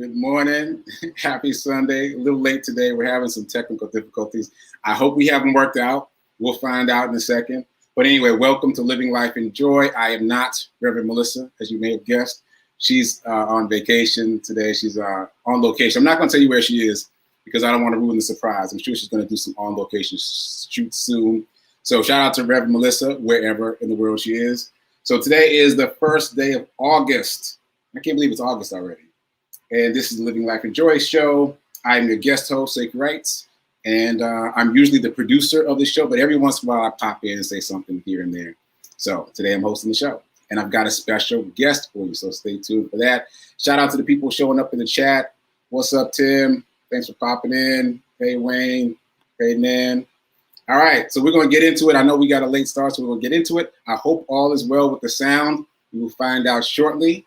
Good morning. Happy Sunday. A little late today. We're having some technical difficulties. I hope we have them worked out. We'll find out in a second. But anyway, welcome to Living Life in Joy. I am not Reverend Melissa, as you may have guessed. She's on vacation today. She's on location. I'm not going to tell you where she is because I don't want to ruin the surprise. I'm sure she's going to do some on location shoots soon. So shout out to Reverend Melissa, wherever in the world she is. So today is the first day of August. I can't believe it's August already. And this is the Living Life in Joy show. I'm your guest host, Sekou, and I'm usually the producer of the show, but every once in a while I pop in and say something here and there. So today I'm hosting the show, and I've got a special guest for you, so stay tuned for that. Shout out to the people showing up in the chat. What's up, Tim? Thanks for popping in. Hey, Wayne. Hey, Nan. All right, so we're going to get into it. I know we got a late start, so we're going to get into it. I hope all is well with the sound. We will find out shortly.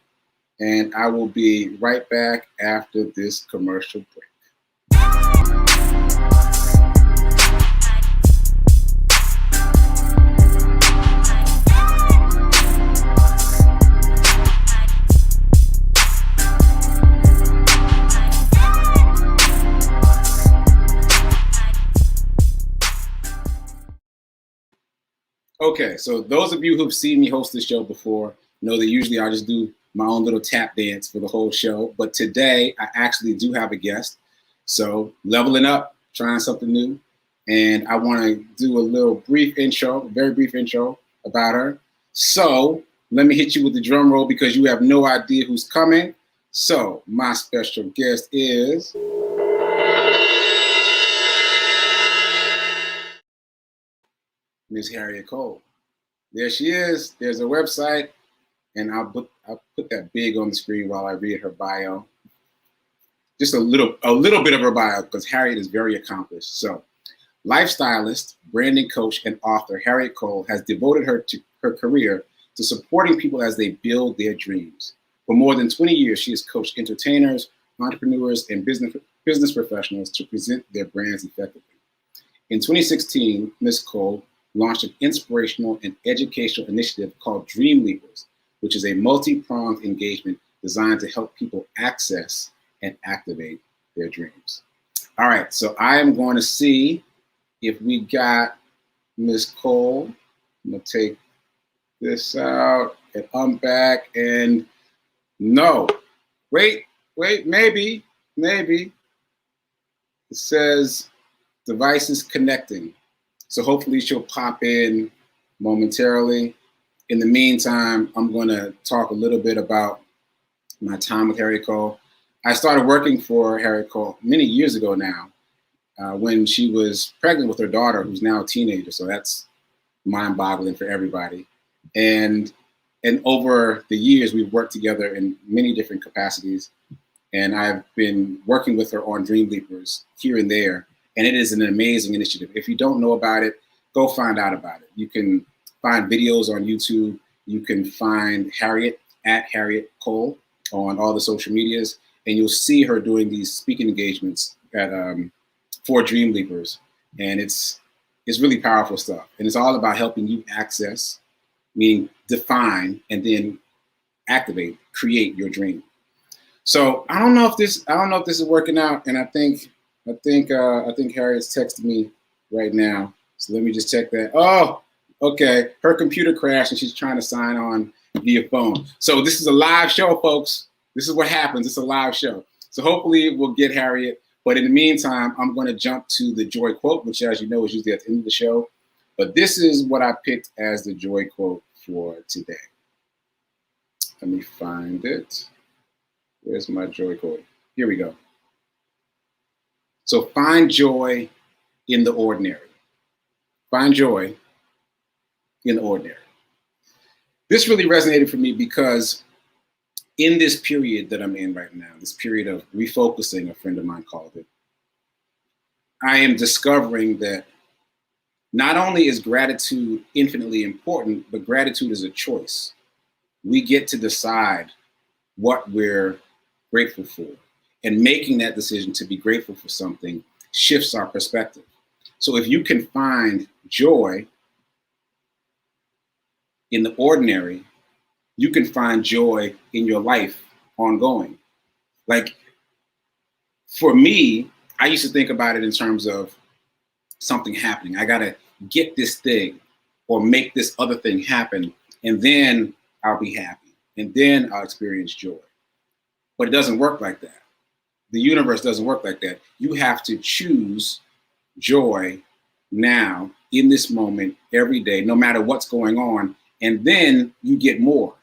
And I will be right back after this commercial break. Okay, so those of you who've seen me host this show before know that usually I just do my own little tap dance for the whole show. But today I actually do have a guest. So leveling up, trying something new. And I want to do a little brief intro, very brief intro about her. So let me hit you with the drum roll because you have no idea who's coming. So my special guest is Miss Harriet Cole. There she is. There's a website. And I'll put that big on the screen while I read her bio. Just a little bit of her bio because Harriet is very accomplished. So, lifestylist, branding coach, and author Harriet Cole has devoted her career to supporting people as they build their dreams. For more than 20 years, she has coached entertainers, entrepreneurs, and business professionals to present their brands effectively. In 2016, Ms. Cole launched an inspirational and educational initiative called Dream Leapers, which is a multi-pronged engagement designed to help people access and activate their dreams. All right, so I am going to see if we got Ms. Cole. I'm gonna take this out and I'm back and no, wait, maybe. It says devices connecting. So hopefully she'll pop in momentarily. In the meantime, I'm going to talk a little bit about my time with Harriet Cole. I started working for Harriet Cole many years ago now when she was pregnant with her daughter, who's now a teenager. So that's mind-boggling for everybody. And over the years, we've worked together in many different capacities. And I've been working with her on Dream Leapers here and there. And it is an amazing initiative. If you don't know about it, go find out about it. You can find videos on YouTube. You can find Harriet at Harriet Cole on all the social medias, and you'll see her doing these speaking engagements for Dream Leapers. And it's really powerful stuff. And it's all about helping you access, meaning define, and then activate, create your dream. So I don't know if this is working out. And I think Harriet's texting me right now. So let me just check that. Oh, okay, her computer crashed and she's trying to sign on via phone. So this is a live show, folks. This is what happens. It's a live show. So hopefully we'll get Harriet. But in the meantime, I'm going to jump to the joy quote, which, as you know, is usually at the end of the show. But this is what I picked as the joy quote for today. Let me find it. Where's my joy quote? Here we go. So find joy in the ordinary. Find joy in the ordinary. This really resonated for me because in this period that I'm in right now, this period of refocusing, a friend of mine called it, I am discovering that not only is gratitude infinitely important, but gratitude is a choice. We get to decide what we're grateful for. And making that decision to be grateful for something shifts our perspective. So if you can find joy in the ordinary, you can find joy in your life ongoing. Like For me, I used to think about it in terms of something happening. I got to get this thing or make this other thing happen, and then I'll be happy. And then I'll experience joy. But it doesn't work like that. The universe doesn't work like that. You have to choose joy now, in this moment, every day, no matter what's going on, and then you get more.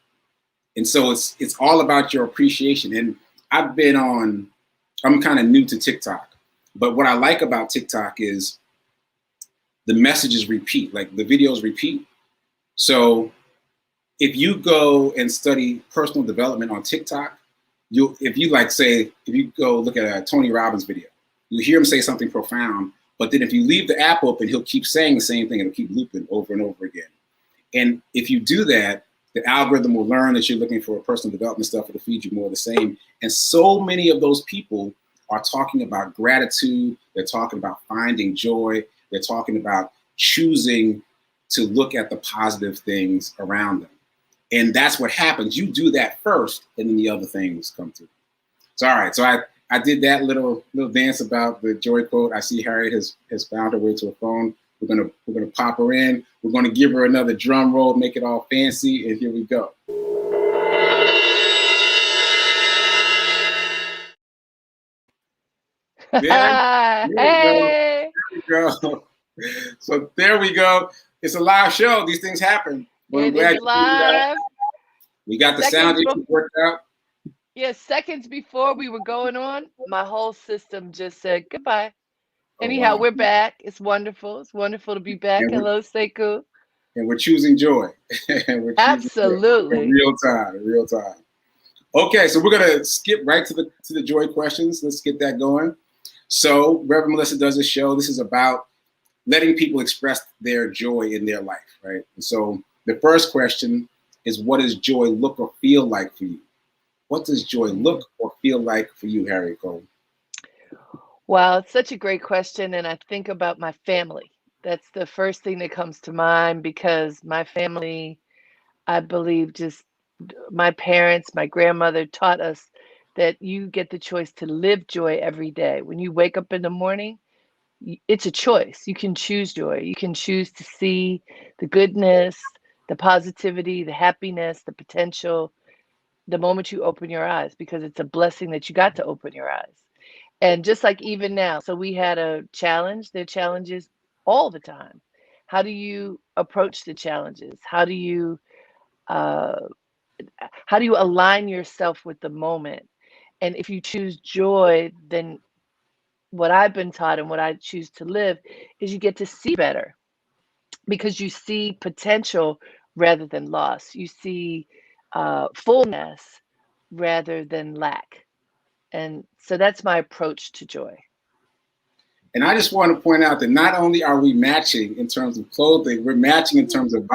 And so it's all about your appreciation. And I'm kind of new to TikTok, but what I like about TikTok is the messages repeat, like the videos repeat. So if you go and study personal development on TikTok, if you go look at a Tony Robbins video, you hear him say something profound, but then if you leave the app open, he'll keep saying the same thing. It'll keep looping over and over again. And if you do that, the algorithm will learn that you're looking for personal development stuff. It'll feed you more of the same. And so many of those people are talking about gratitude. They're talking about finding joy. They're talking about choosing to look at the positive things around them. And that's what happens. You do that first, and then the other things come through. So, all right. So I did that little dance about the joy quote. I see Harriet has found her way to a phone. We're gonna pop her in. We're gonna give her another drum roll, make it all fancy, and here we go. Hey. There we go. So there we go. It's a live show. These things happen. But I'm glad It is live. We got the sound worked out. Yeah, seconds before we were going on, my whole system just said goodbye. Anyhow, we're back. It's wonderful. It's wonderful to be back. Hello, Sekou. And we're choosing joy. Absolutely. In real time. Okay, so we're gonna skip right to the joy questions. Let's get that going. So Reverend Melissa does a show. This is about letting people express their joy in their life, right? And so the first question is, what does joy look or feel like for you? What does joy look or feel like for you, Harriet Cole? Well, it's such a great question, and I think about my family. That's the first thing that comes to mind, because my family, I believe, just my parents, my grandmother taught us that you get the choice to live joy every day. When you wake up in the morning, it's a choice. You can choose joy. You can choose to see the goodness, the positivity, the happiness, the potential, the moment you open your eyes, because it's a blessing that you got to open your eyes. And just like even now, so we had a challenge. There are challenges all the time. How do you approach the challenges? Uh, how do you align yourself with the moment? And if you choose joy, then what I've been taught and what I choose to live is you get to see better, because you see potential rather than loss. You see fullness rather than lack. And so that's my approach to joy. And I just want to point out that not only are we matching in terms of clothing, we're matching in terms of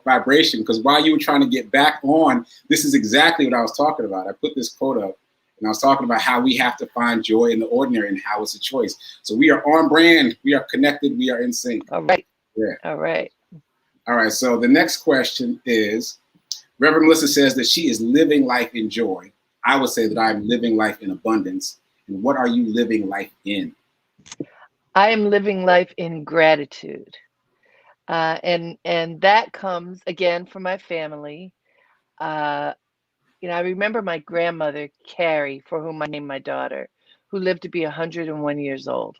vibration, because while you were trying to get back on, this is exactly what I was talking about. I put this quote up, and I was talking about how we have to find joy in the ordinary and how it's a choice. So we are on brand, we are connected, we are in sync. All right. Yeah. All right. All right, so the next question is, Reverend Melissa says that she is living life in joy. I would say that I'm living life in abundance. And what are you living life in? I am living life in gratitude. And that comes again from my family. Uh, I remember my grandmother, Carrie, for whom I named my daughter, who lived to be 101 years old.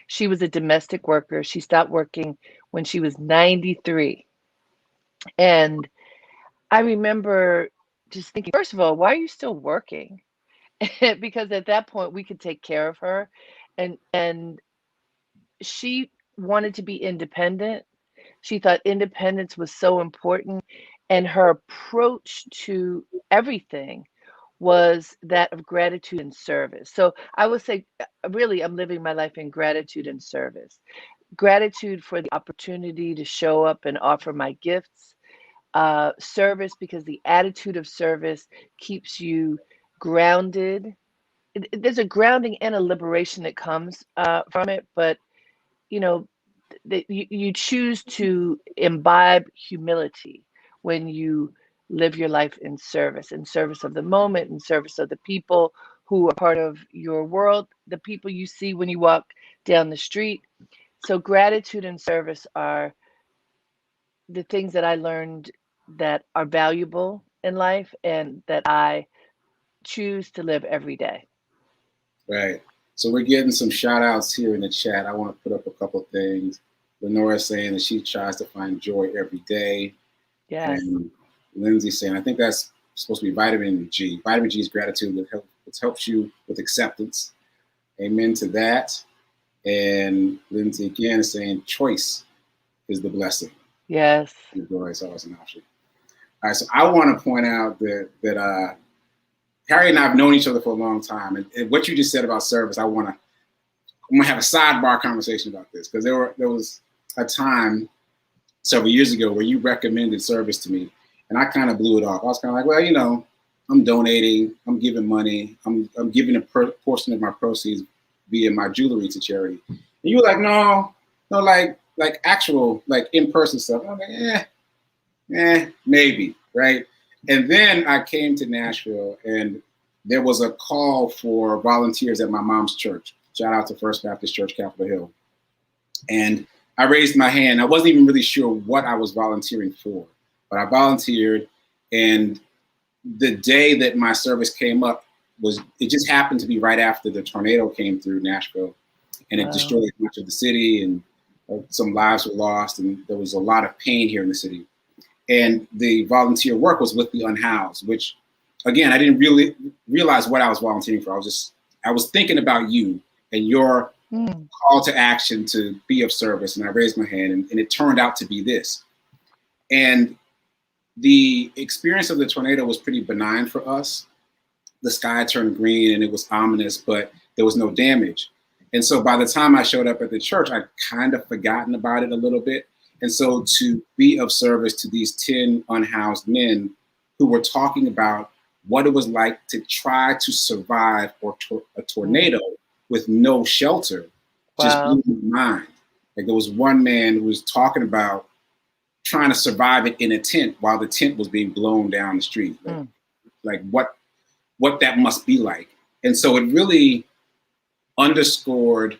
She was a domestic worker. She stopped working when she was 93. And I remember just thinking, first of all, why are you still working? Because at that point we could take care of her. And she wanted to be independent. She thought independence was so important. And her approach to everything was that of gratitude and service. So I would say, really, I'm living my life in gratitude and service. Gratitude for the opportunity to show up and offer my gifts. Service, because the attitude of service keeps you grounded. There's a grounding and a liberation that comes from it, but you know, you choose to imbibe humility when you live your life in service of the moment, in service of the people who are part of your world, the people you see when you walk down the street. So gratitude and service are the things that I learned that are valuable in life and that I choose to live every day. Right. So we're getting some shout outs here in the chat. I want to put up a couple things. Lenora saying that she tries to find joy every day. Yes. And Lindsay saying, I think that's supposed to be vitamin G. Vitamin G is gratitude, which helps you with acceptance. Amen to that. And Lindsay again is saying, choice is the blessing. Yes. Joy is always an option. All right, so I want to point out that Harry and I have known each other for a long time, and what you just said about service, I'm gonna have a sidebar conversation about this because there was a time several years ago where you recommended service to me, and I kind of blew it off. I was kind of like, well, I'm donating, I'm giving money, I'm giving a portion of my proceeds via my jewelry to charity. And you were like, no, like actual like in-person stuff. I'm like, maybe, right? And then I came to Nashville, and there was a call for volunteers at my mom's church. Shout out to First Baptist Church, Capitol Hill. And I raised my hand. I wasn't even really sure what I was volunteering for, but I volunteered. And the day that my service came up it just happened to be right after the tornado came through Nashville, and it destroyed much of the city, and some lives were lost, and there was a lot of pain here in the city. And the volunteer work was with the unhoused, which, again, I didn't really realize what I was volunteering for. I was thinking about you and your call to action to be of service. And I raised my hand, and it turned out to be this. And the experience of the tornado was pretty benign for us. The sky turned green and it was ominous, but there was no damage. And so by the time I showed up at the church, I'd kind of forgotten about it a little bit. And so to be of service to these 10 unhoused men who were talking about what it was like to try to survive a tornado with no shelter just blew my mind. Like there was one man who was talking about trying to survive it in a tent while the tent was being blown down the street. Like what that must be like. And so it really underscored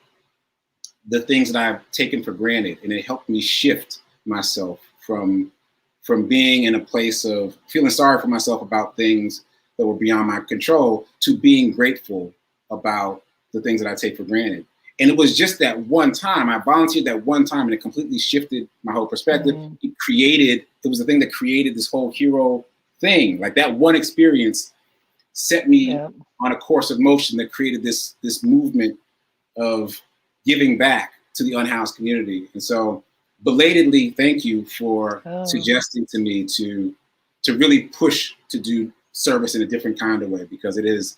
the things that I've taken for granted, and it helped me shift myself from being in a place of feeling sorry for myself about things that were beyond my control to being grateful about the things that I take for granted. And it was just that one time, I volunteered that one time, and it completely shifted my whole perspective. It was the thing that created this whole hero thing. Like that one experience set me on a course of motion that created this movement of giving back to the unhoused community. And so belatedly, thank you for suggesting to me to really push to do service in a different kind of way, because it has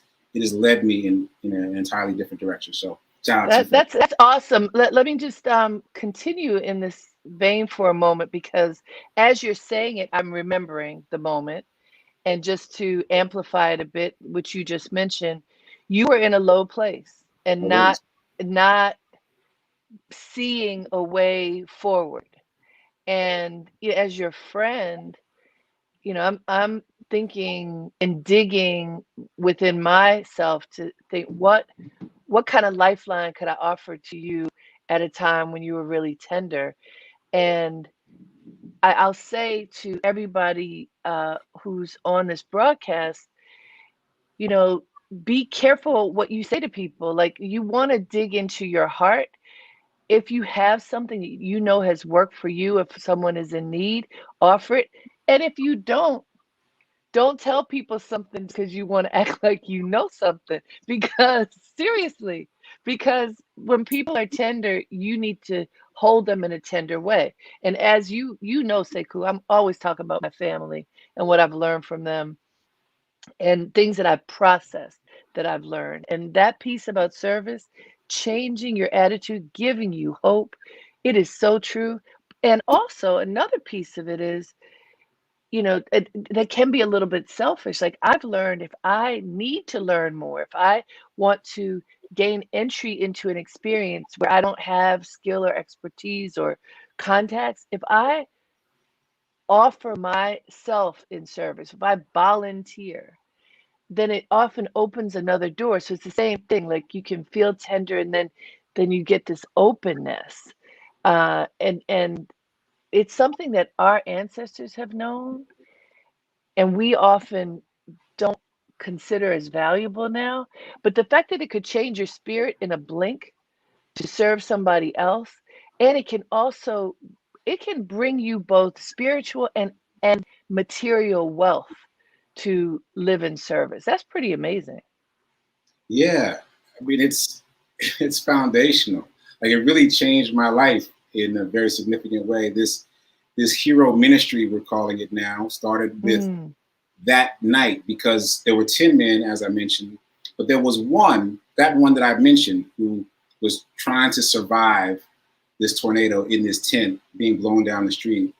led me in an entirely different direction. So shout out to you. That's awesome. Let me just continue in this vein for a moment, because as you're saying it, I'm remembering the moment. And just to amplify it a bit, which you just mentioned, you were in a low place and not seeing a way forward. And as your friend, I'm thinking and digging within myself to think what kind of lifeline could I offer to you at a time when you were really tender. And I'll say to everybody who's on this broadcast, be careful what you say to people. Like, you want to dig into your heart. If you have something that you know has worked for you, if someone is in need, offer it. And if you don't tell people something because you want to act like you know something. Because seriously, because when people are tender, you need to hold them in a tender way. And as you know, Sekou, I'm always talking about my family and what I've learned from them and things that I've processed, that I've learned. And that piece about service, changing your attitude, giving you hope, it is so true. And also another piece of it is, that can be a little bit selfish. Like, I've learned, if I need to learn more, if I want to gain entry into an experience where I don't have skill or expertise or contacts, if I offer myself in service, if I volunteer, then it often opens another door. So it's the same thing. Like you can feel tender, and then you get this openness, and it's something that our ancestors have known, and we often don't consider as valuable now. But the fact that it could change your spirit in a blink to serve somebody else, and it can bring you both spiritual and material wealth to live in service. That's pretty amazing. Yeah, I mean it's foundational. Like it really changed my life in a very significant way. This hero ministry, we're calling it now, started with that night because there were 10 men, as I mentioned, but there was that one that I mentioned, who was trying to survive this tornado in this tent being blown down the street.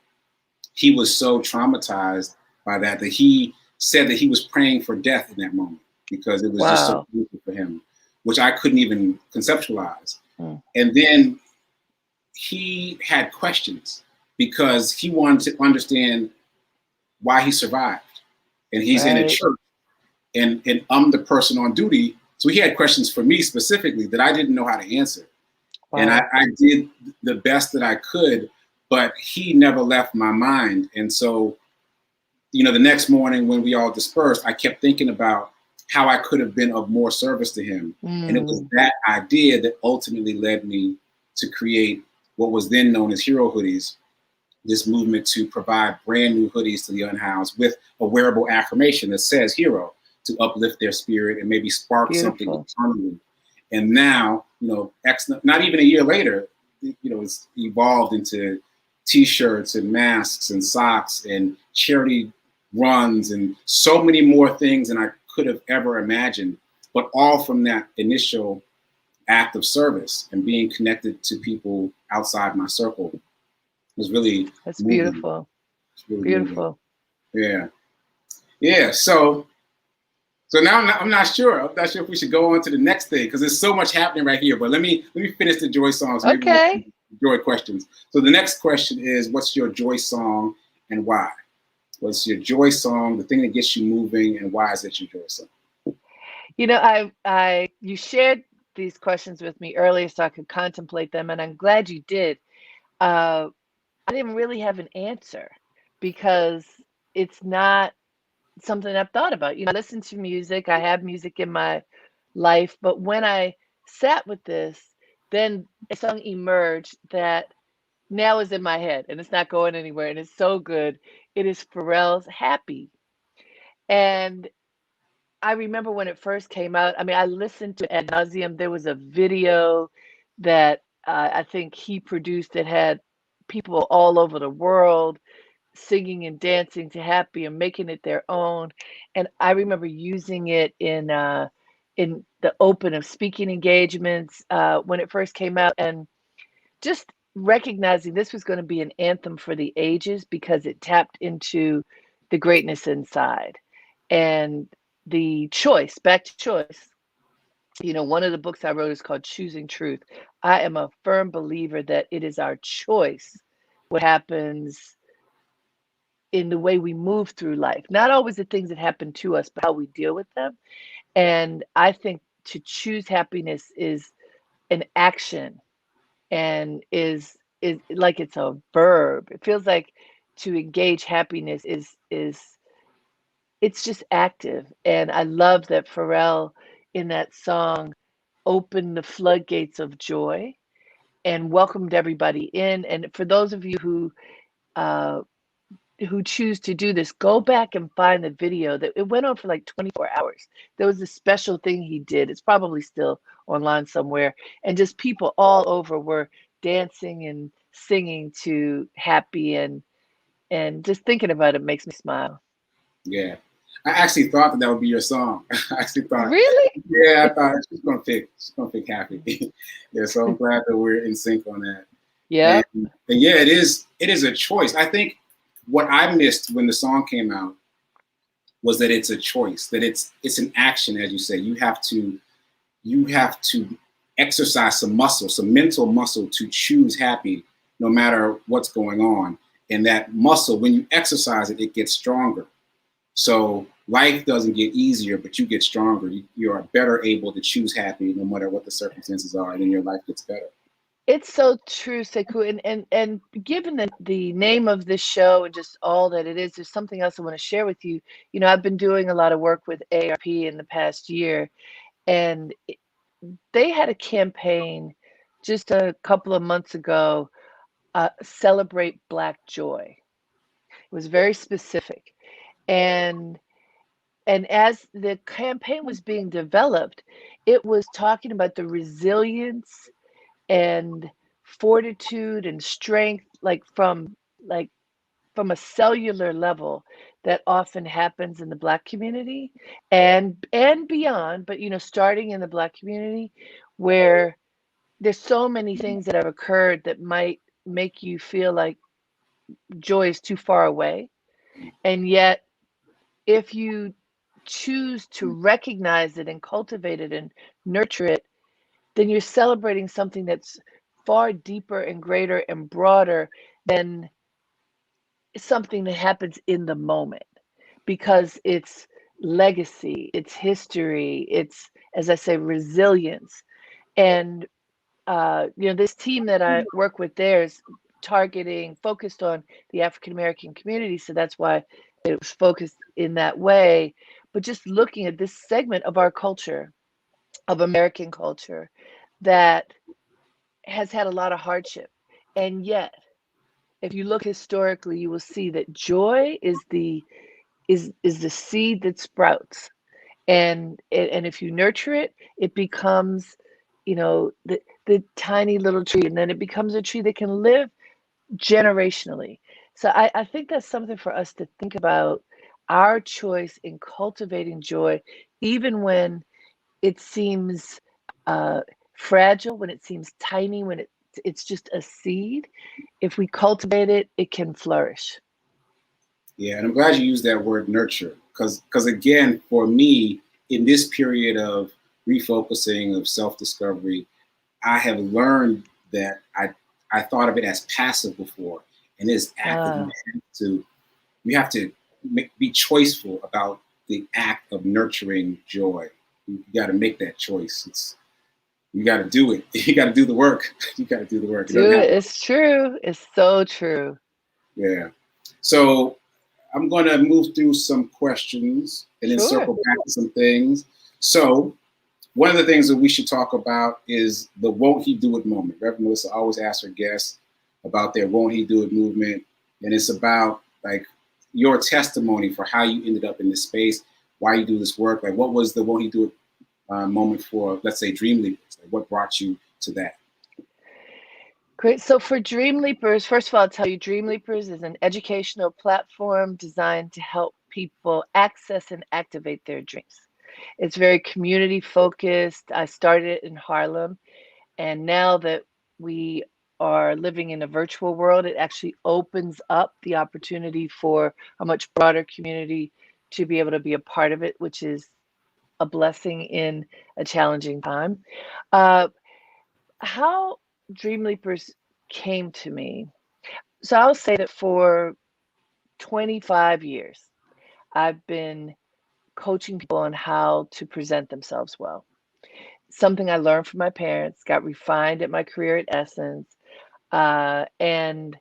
He was so traumatized by that he said that he was praying for death in that moment because it was just so painful for him, which I couldn't even conceptualize. And then he had questions because he wanted to understand why he survived. And he's in a church, and I'm the person on duty. So he had questions for me specifically that I didn't know how to answer. And I did the best that I could, but he never left my mind. And so, the next morning when we all dispersed, I kept thinking about how I could have been of more service to him. And it was that idea that ultimately led me to create what was then known as Hero Hoodies, this movement to provide brand new hoodies to the unhoused with a wearable affirmation that says hero, to uplift their spirit and maybe spark something internally. And now, not even a year later, it's evolved into T-shirts and masks and socks and charity runs and so many more things than I could have ever imagined, but all from that initial act of service and being connected to people outside my circle. Was really that's moving. Beautiful. It's really beautiful. Moving. Yeah. So now I'm not sure. I'm not sure if we should go on to the next thing because there's so much happening right here. But let me finish the joy songs. Okay. Joy questions. So the next question is, what's your joy song and why? What's your joy song? The thing that gets you moving, and why is it your joy song? You shared these questions with me earlier so I could contemplate them, and I'm glad you did. I didn't really have an answer because it's not something I've thought about. I listen to music, I have music in my life, but when I sat with this, then a song emerged that now is in my head and it's not going anywhere and it's so good. It is Pharrell's Happy. And I remember when it first came out, I listened to it ad nauseum. There was a video that I think he produced that had people all over the world singing and dancing to Happy and making it their own. And I remember using it in the open of speaking engagements when it first came out, and just recognizing this was going to be an anthem for the ages because it tapped into the greatness inside and the choice, back to choice. One of the books I wrote is called Choosing Truth. I am a firm believer that it is our choice what happens in the way we move through life. Not always the things that happen to us, but how we deal with them. And I think to choose happiness is an action and is like it's a verb. It feels like to engage happiness is it's just active. And I love that Pharrell in that song opened the floodgates of joy and welcomed everybody in. And for those of you who choose to do this, go back and find the video. That it went on for like 24 hours. There was a special thing he did. It's probably still online somewhere. And just people all over were dancing and singing to Happy, and just thinking about it makes me smile. Yeah. I actually thought that would be your song. I actually thought. Really? Yeah, I thought she's gonna pick Happy. Yeah, so I'm glad that we're in sync on that. Yeah. And yeah, it is a choice. I think what I missed when the song came out was that it's a choice, that it's an action, as you say. You have to exercise some muscle, some mental muscle to choose happy no matter what's going on. And that muscle, when you exercise it, it gets stronger. So life doesn't get easier, but you get stronger. You are better able to choose happy no matter what the circumstances are, and then your life gets better. It's so true, Sekou. And given the name of this show and just all that it is, there's something else I want to share with you. You know, I've been doing a lot of work with ARP in the past year, and they had a campaign just a couple of months ago, Celebrate Black Joy. It was very specific. And and as the campaign was being developed, it was talking about the resilience and fortitude and strength, like from a cellular level, that often happens in the Black community and beyond, but you know, starting in the Black community, where there's so many things that have occurred that might make you feel like joy is too far away. And yet, if you choose to recognize it and cultivate it and nurture it, then you're celebrating something that's far deeper and greater and broader than something that happens in the moment, because it's legacy, it's history, it's, as I say, resilience. And you know, this team that I work with there is focused on the African American community, so that's why it was focused in that way. But just looking at this segment of our culture, of American culture, that has had a lot of hardship, and yet, if you look historically, you will see that joy is the seed that sprouts, and if you nurture it, it becomes, you know, the tiny little tree, and then it becomes a tree that can live generationally. So I think that's something for us to think about, our choice in cultivating joy, even when it seems uh, fragile, when it seems tiny, when it's just a seed. If we cultivate it, it can flourish. Yeah, and I'm glad you used that word nurture, because again, for me, in this period of refocusing, of self-discovery, I have learned that I thought of it as passive before, and it's active. Ah, You have to be choiceful about the act of nurturing joy. You got to make that choice. You got to do it. You got to do the work. You got to do the work. It do doesn't it. happen. It's true. It's so true. Yeah. So I'm going to move through some questions and then Sure. circle back to some things. So one of the things that we should talk about is the "Won't He Do It" moment. Reverend Melissa always asks her guests about their "Won't He Do It" movement, and it's about like your testimony for how you ended up in this space, why you do this work. Like, what was the "Won't He Do It" moment for, let's say, Dream Leaders? Like, what brought you to that? Great. So for Dream Leapers, first of all, I'll tell you, Dream Leapers is an educational platform designed to help people access and activate their dreams. It's very community focused. I started it in Harlem, and now that we are living in a virtual world, it actually opens up the opportunity for a much broader community to be able to be a part of it, which is a blessing in a challenging time. Uh, how Dream Leapers came to me. So I'll say that for 25 years, I've been coaching people on how to present themselves well. Something I learned from my parents, got refined at my career at Essence. And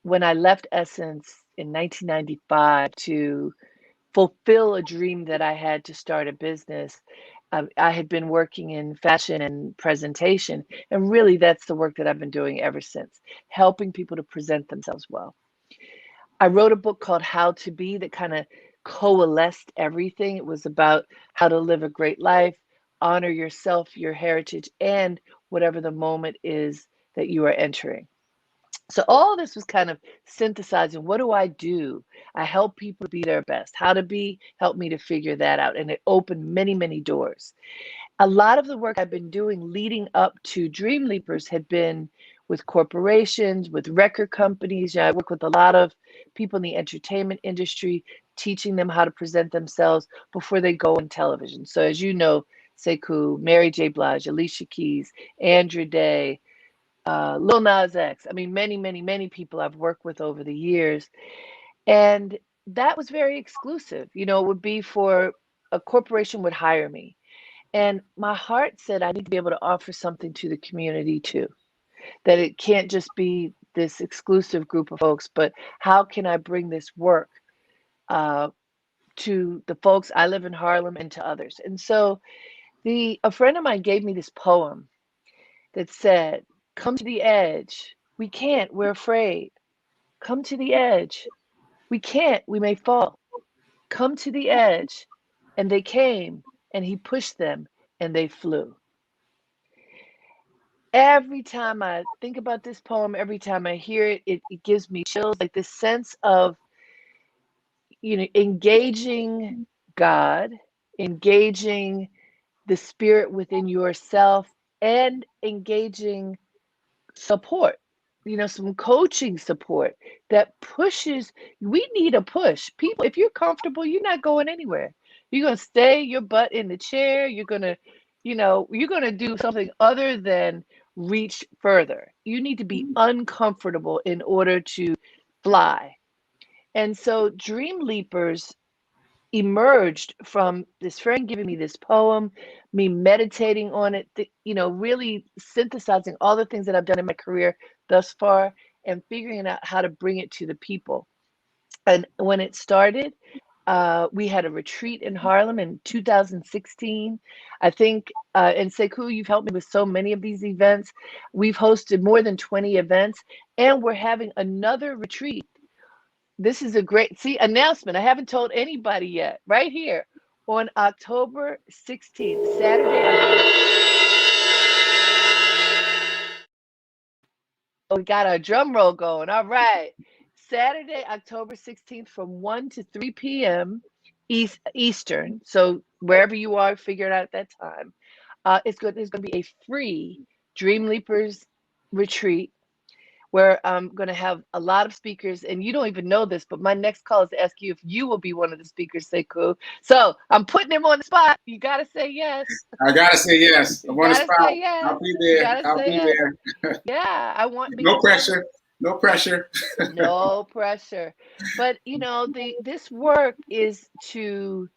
when I left Essence in 1995 to fulfill a dream that I had to start a business, I had been working in fashion and presentation. And really, that's the work that I've been doing ever since, helping people to present themselves well. I wrote a book called How to Be that kind of coalesced everything. It was about how to live a great life, honor yourself, your heritage, and whatever the moment is that you are entering. So all this was kind of synthesizing, what do I do? I help people be their best. How to be helped me to figure that out. And it opened many, many doors. A lot of the work I've been doing leading up to Dream Leapers had been with corporations, with record companies. You know, I work with a lot of people in the entertainment industry, teaching them how to present themselves before they go on television. So as you know, Sekou, Mary J. Blige, Alicia Keys, Andrew Day, Lil Nas X. I mean, many, many, many people I've worked with over the years. And that was very exclusive. You know, it would be for a corporation would hire me. And my heart said I need to be able to offer something to the community too, that it can't just be this exclusive group of folks, but how can I bring this work uh, to the folks? I live in Harlem and to others. And so a friend of mine gave me this poem that said, "Come to the edge. We can't, we're afraid. Come to the edge. We can't, we may fall. Come to the edge." And they came, and he pushed them, and they flew. Every time I think about this poem, every time I hear it, it gives me chills, like this sense of, engaging God, engaging the spirit within yourself, and engaging support, some coaching support that pushes. We need a push. People, if you're comfortable, you're not going anywhere. You're going to stay your butt in the chair. You're going to do something other than reach further. You need to be uncomfortable in order to fly. And so Dream Leapers emerged from this friend giving me this poem, me meditating on it, really synthesizing all the things that I've done in my career thus far and figuring out how to bring it to the people. And when it started, we had a retreat in Harlem in 2016. I think, and Sekou, you've helped me with so many of these events. We've hosted more than 20 events, and we're having another retreat. This is a great announcement. I haven't told anybody yet. Right here on October 16th, Saturday. We got our drum roll going. All right. Saturday, October 16th from 1 to 3 p.m. Eastern. So wherever you are, figure it out at that time. There's going to be a free Dream Leapers retreat where I'm going to have a lot of speakers, and you don't even know this, but my next call is to ask you if you will be one of the speakers, Sekou. So I'm putting him on the spot. You got to say yes. I gotta say yes. You I'm on the got to spot. say yes. I'll be You there. got to I'll say be yes. there. Yeah, I want No because pressure. No pressure. no pressure. But this work is to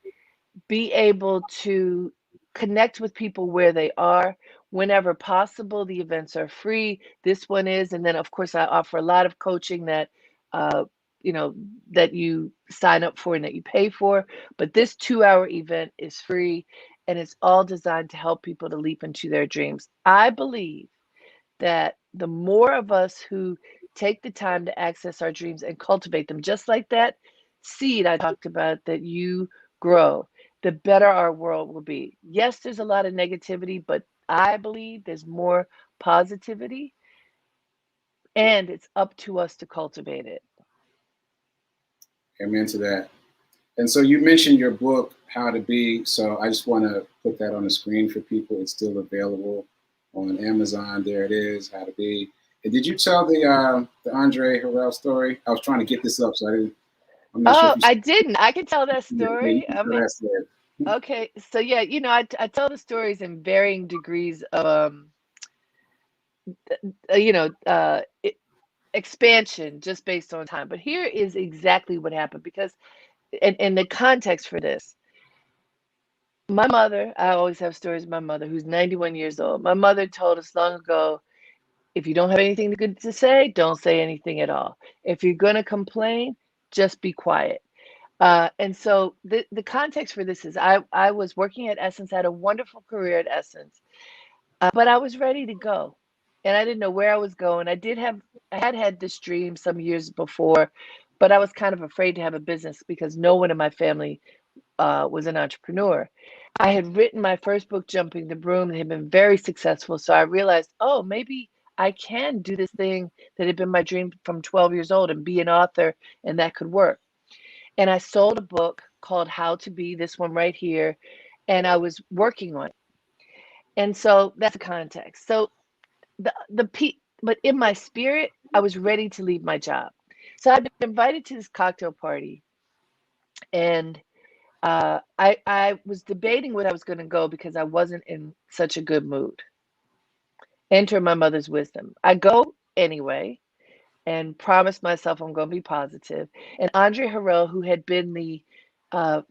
be able to connect with people where they are whenever possible. The events are free. This one is, and then of course I offer a lot of coaching that uh, you know that you sign up for and that you pay for. But this 2-hour event is free, and it's all designed to help people to leap into their dreams. I believe that the more of us who take the time to access our dreams and cultivate them, just like that seed I talked about that you grow, the better our world will be. Yes, there's a lot of negativity, but I believe there's more positivity, and it's up to us to cultivate it. I'm into that. And so you mentioned your book, How to Be. So I just want to put that on the screen for people. It's still available on Amazon. There it is, How to Be. And did you tell the Andre Harrell story? I was trying to get this up, so I'm not sure if Oh, you. I didn't. I can tell that Yeah, you story. can I tell mean, that story. okay. So yeah, I tell the stories in varying degrees of you know, expansion just based on time. But here is exactly what happened because, and the context for this, my mother, I always have stories of my mother who's 91 years old. My mother told us long ago, if you don't have anything good to say, don't say anything at all. If you're going to complain, just be quiet. And so the context for this is I was working at Essence, I had a wonderful career at Essence, but I was ready to go. And I didn't know where I was going. I had had this dream some years before, but I was kind of afraid to have a business because no one in my family was an entrepreneur. I had written my first book, Jumping the Broom, and had been very successful. So I realized, oh, maybe I can do this thing that had been my dream from 12 years old and be an author, and that could work. And I sold a book called How to Be, this one right here, and I was working on it. And so that's the context. So but in my spirit, I was ready to leave my job. So I'd been invited to this cocktail party, and I was debating whether I was going to go because I wasn't in such a good mood. Enter my mother's wisdom. I go anyway. and promised myself I'm going to be positive. And Andre Harrell, who had been the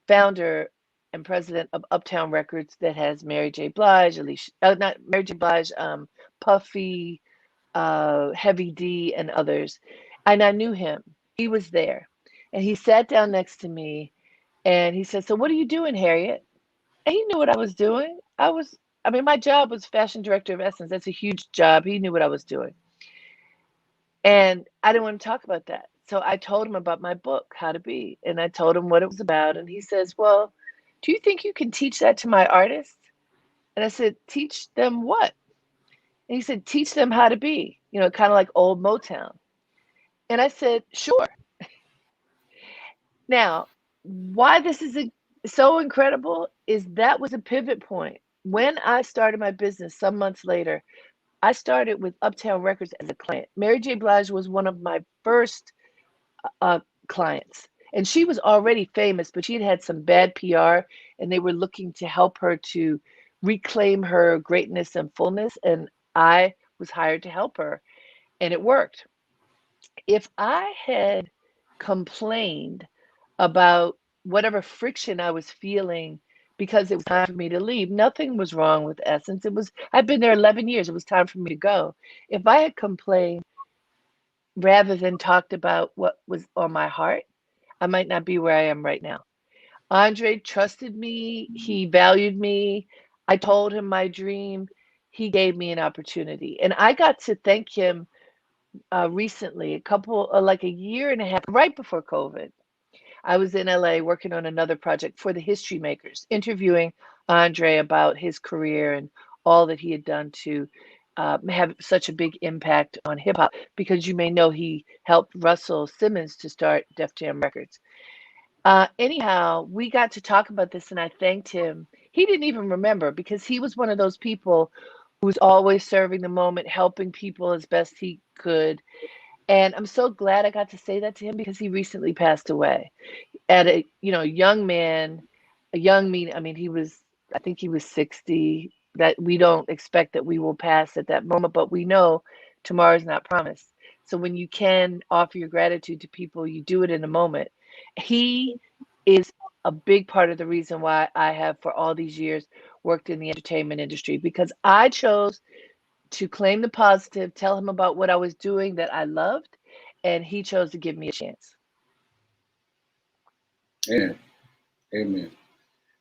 founder and president of Uptown Records, that has Mary J. Blige, Alicia, not Mary J. Blige, Puffy, Heavy D, and others. And I knew him. He was there. And he sat down next to me and he said, "So what are you doing, Harriet?" And he knew what I was doing. I mean, my job was fashion director of Essence. That's a huge job. He knew what I was doing. And I didn't want to talk about that. So I told him about my book, How to Be. And I told him what it was about. And he says, "Well, do you think you can teach that to my artists?" And I said, "Teach them what?" And he said, "Teach them how to be, kind of like old Motown." And I said, "Sure." Now, why this is so incredible is that was a pivot point. When I started my business some months later, I started with Uptown Records as a client. Mary J. Blige was one of my first uh, clients. And she was already famous, but she had had some bad PR, and they were looking to help her to reclaim her greatness and fullness. And I was hired to help her, and it worked. If I had complained about whatever friction I was feeling because it was time for me to leave, nothing was wrong with Essence. I've been there 11 years. It was time for me to go. If I had complained rather than talked about what was on my heart, I might not be where I am right now. Andre trusted me. He valued me. I told him my dream. He gave me an opportunity. And I got to thank him recently, like a year and a half, right before COVID. I was in LA working on another project for the History Makers, interviewing Andre about his career and all that he had done to have such a big impact on hip hop. Because you may know he helped Russell Simmons to start Def Jam Records. Anyhow, we got to talk about this and I thanked him. He didn't even remember because he was one of those people who was always serving the moment, helping people as best he could. And I'm so glad I got to say that to him because he recently passed away at young man, a young me. I mean, I think he was 60. That we don't expect that we will pass at that moment, but we know tomorrow's not promised. So when you can offer your gratitude to people, you do it in a moment. He is a big part of the reason why I have for all these years worked in the entertainment industry because I chose to claim the positive, tell him about what I was doing that I loved, and he chose to give me a chance. Amen. Amen.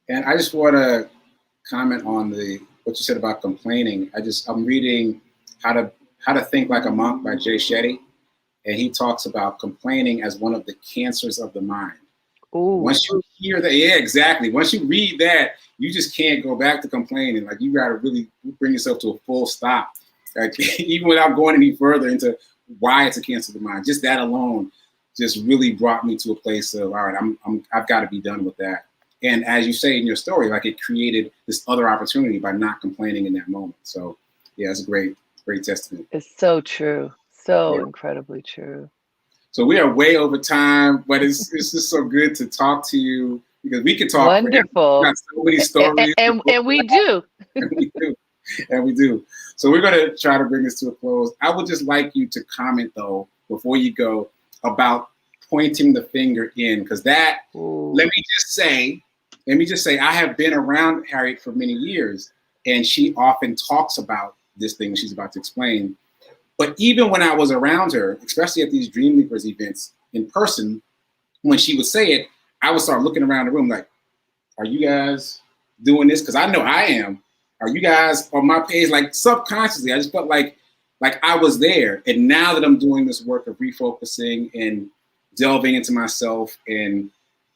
And I just want to comment on what you said about complaining. I'm reading How to Think Like a Monk by Jay Shetty, and he talks about complaining as one of the cancers of the mind. Ooh. Once you hear that, yeah, exactly. Once you read that, you just can't go back to complaining. Like you got to really bring yourself to a full stop. Like even without going any further into why it's a cancer of the mind, just that alone just really brought me to a place of, all right, I've got to be done with that. And as you say in your story, like it created this other opportunity by not complaining in that moment. So yeah, it's a great testament. It's so true. So Yeah. incredibly true. So we are way over time, but it's just so good to talk to you because we can talk forever. Wonderful. We've got so many stories. And we do. And we do. And we do. So we're going to try to bring this to a close. I would just like you to comment, though, before you go, about pointing the finger in, because that, Ooh. let me just say, I have been around Harriet for many years, and she often talks about this thing she's about to explain. But even when I was around her, especially at these Dreamleapers events in person, when she would say it, I would start looking around the room like, are you guys doing this? Because I know I am. Are you guys on my page? Like subconsciously, I just felt like I was there. And now that I'm doing this work of refocusing and delving into myself and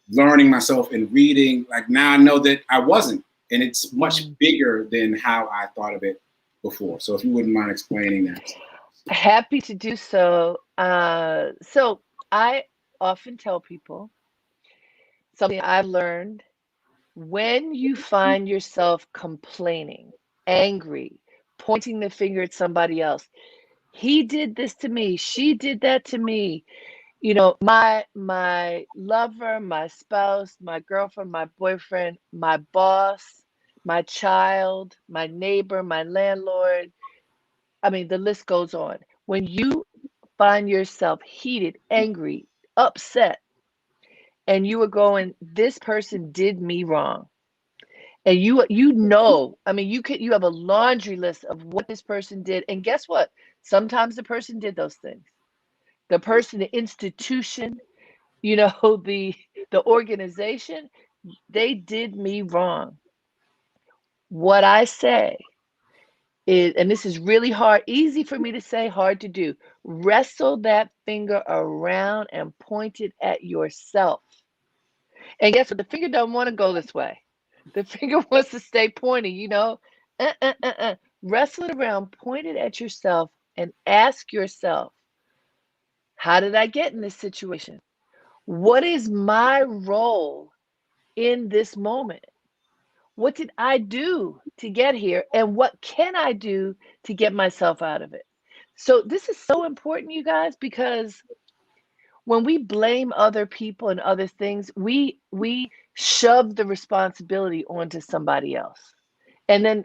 learning myself and reading, like now I know that I wasn't. And it's much bigger than how I thought of it before. So if you wouldn't mind explaining that. Happy to do so. So I often tell people something I've learned when you find yourself complaining, angry, pointing the finger at somebody else. He did this to me. She did that to me. My lover, my spouse, my girlfriend, my boyfriend, my boss, my child, my neighbor, my landlord. I mean, the list goes on. When you find yourself heated, angry, upset, and you are going, this person did me wrong. And I mean, you have a laundry list of what this person did. And guess what? Sometimes the person did those things. The person, the institution, the organization, they did me wrong. What I say is, and this is really hard, easy for me to say, hard to do. Wrestle that finger around and point it at yourself. And guess what? The finger don't want to go this way. The finger wants to stay pointing, Wrestle it around, point it at yourself, and ask yourself, how did I get in this situation? What is my role in this moment? What did I do to get here? And what can I do to get myself out of it? So this is so important, you guys, because when we blame other people and other things, we shove the responsibility onto somebody else. And then,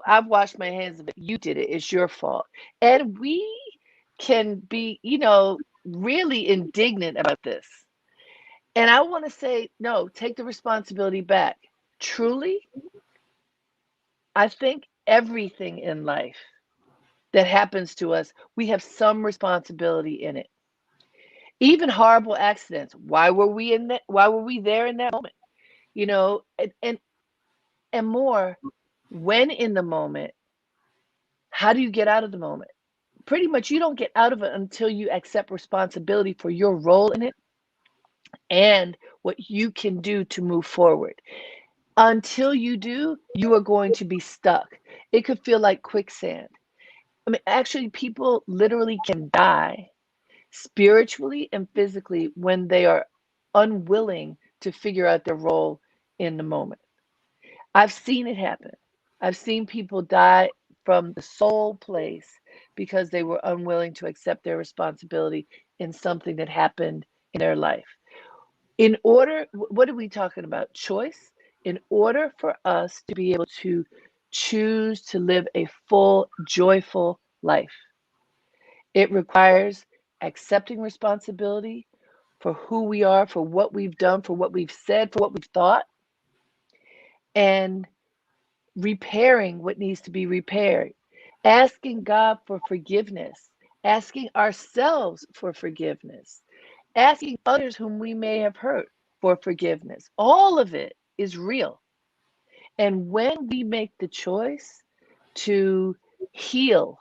I've washed my hands of it. You did it. It's your fault. And we can be, really indignant about this. And I want to say, no, take the responsibility back. Truly, I think everything in life that happens to us, we have some responsibility in it. Even horrible accidents. Why were we there in that moment? And more, when in the moment, how do you get out of the moment? Pretty much you don't get out of it until you accept responsibility for your role in it and what you can do to move forward. Until you do, you are going to be stuck. It could feel like quicksand. I mean, actually, people literally can die spiritually and physically when they are unwilling to figure out their role in the moment. I've seen it happen. I've seen people die from the soul place because they were unwilling to accept their responsibility in something that happened in their life. What are we talking about? Choice. In order for us to be able to choose to live a full, joyful life, it requires accepting responsibility for who we are, for what we've done, for what we've said, for what we've thought, and repairing what needs to be repaired, asking God for forgiveness, asking ourselves for forgiveness, asking others whom we may have hurt for forgiveness. All of it is real. And when we make the choice to heal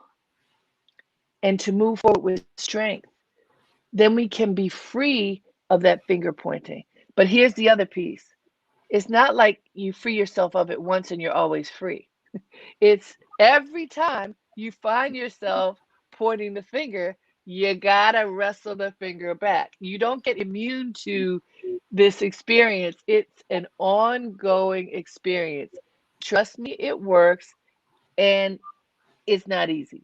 and to move forward with strength, then we can be free of that finger pointing. But here's the other piece. It's not like you free yourself of it once and you're always free. It's every time you find yourself pointing the finger, you gotta wrestle the finger back. You don't get immune to this experience. It's an ongoing experience. Trust me, it works, and it's not easy.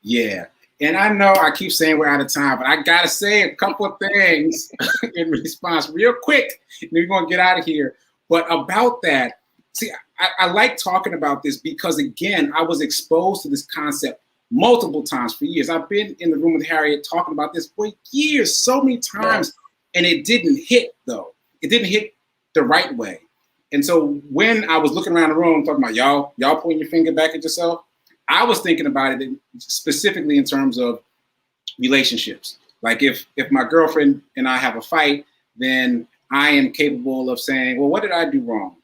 Yeah. And I know I keep saying we're out of time, but I got to say a couple of things in response real quick. And we're going to get out of here. But about that, see, I like talking about this because, again, I was exposed to this concept multiple times for years. I've been in the room with Harriet talking about this for years, so many times, and it didn't hit, though. It didn't hit the right way. And so when I was looking around the room talking about y'all pointing your finger back at yourself, I was thinking about it specifically in terms of relationships. Like if my girlfriend and I have a fight, then I am capable of saying, well, what did I do wrong?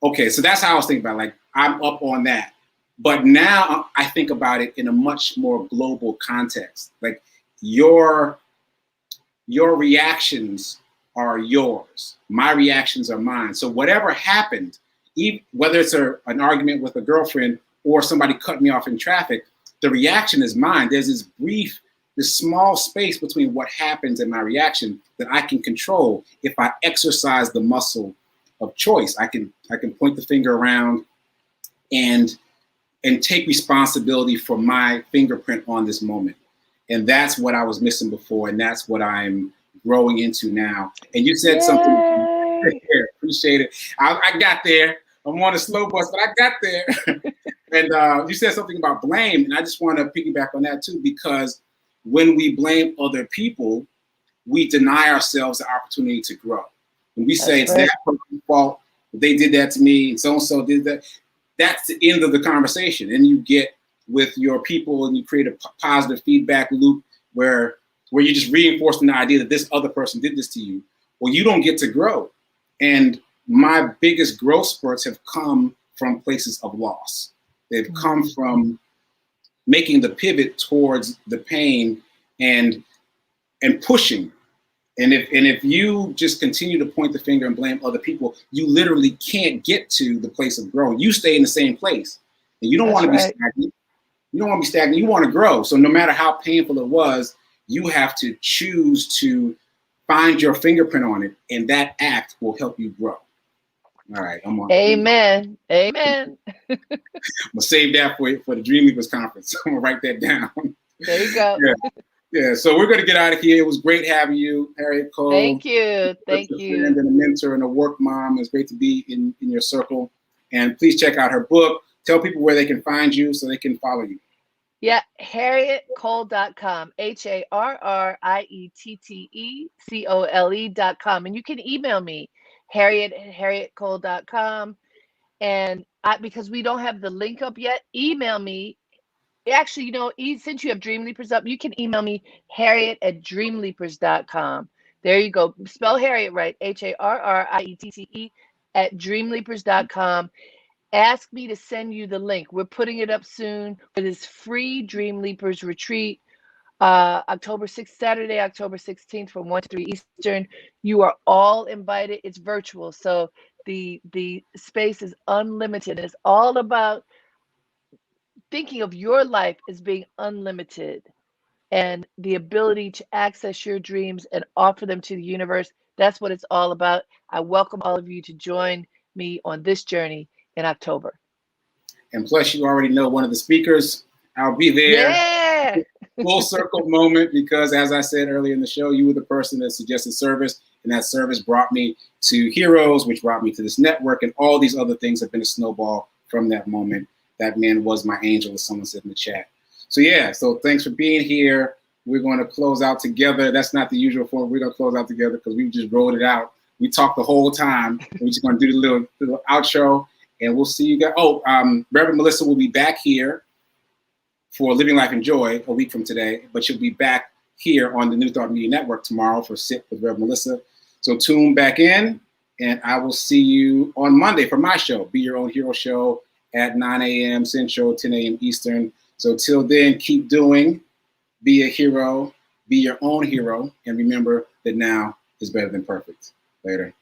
Okay, so that's how I was thinking about it. Like, I'm up on that. But now I think about it in a much more global context. Like your reactions are yours. My reactions are mine. So whatever happened, whether it's an argument with a girlfriend or somebody cut me off in traffic, the reaction is mine. There's this small space between what happens and my reaction that I can control if I exercise the muscle of choice. I can point the finger around and take responsibility for my fingerprint on this moment. And that's what I was missing before, and that's what I'm growing into now. And you said something. Appreciate it. I got there. I'm on a slow bus, but I got there. And you said something about blame, and I just want to piggyback on that too, because when we blame other people, we deny ourselves the opportunity to grow. When we say it's that person's fault, they did that to me, and so-and-so did that, that's the end of the conversation. And you get with your people and you create a positive feedback loop where you're just reinforcing the idea that this other person did this to you. Well, you don't get to grow. And my biggest growth spurts have come from places of loss. They've come from making the pivot towards the pain and pushing. And if you just continue to point the finger and blame other people, you literally can't get to the place of growing. You stay in the same place, and you don't want to be stagnant. You don't want to be stagnant. You want to grow. So no matter how painful it was, you have to choose to find your fingerprint on it, and that act will help you grow. All right, I'm on. Amen. Amen. I'm gonna save that for the Dream Leapers conference. I'm gonna write that down. There you go. Yeah, so we're going to get out of here. It was great having you, Harriet Cole. Thank you. Thank you. And a mentor and a work mom. It's great to be in your circle. And please check out her book. Tell people where they can find you so they can follow you. Yeah, harrietcole.com, HarrietteCole.com. And you can email me, harrietcole.com. And because we don't have the link up yet, email me. Actually, since you have Dream Leapers up, you can email me, harriet@dreamleapers.com. There you go. Spell Harriet right, HarrietTe @dreamleapers.com. Ask me to send you the link. We're putting it up soon for this free Dream Leapers retreat, Saturday, October 16th from 1 to 3 Eastern. You are all invited. It's virtual, so the space is unlimited. It's all about thinking of your life as being unlimited and the ability to access your dreams and offer them to the universe. That's what it's all about. I welcome all of you to join me on this journey in October. And plus, you already know one of the speakers. I'll be there. Yeah. Full circle moment, because as I said earlier in the show, you were the person that suggested service, and that service brought me to Heroes, which brought me to this network, and all these other things have been a snowball from that moment. That man was my angel, as someone said in the chat. So yeah, so thanks for being here. We're going to close out together. That's not the usual form. We're going to close out together because we just rolled it out. We talked the whole time. We're just going to do the little outro, and we'll see you guys. Oh, Reverend Melissa will be back here for Living Life in Joy a week from today, but she'll be back here on the New Thought Media Network tomorrow for Sit with Reverend Melissa. So tune back in, and I will see you on Monday for my show, Be Your Own Hero Show, at 9 a.m. Central, 10 a.m. Eastern. So till then, keep doing, be a hero, be your own hero, and remember that now is better than perfect. Later.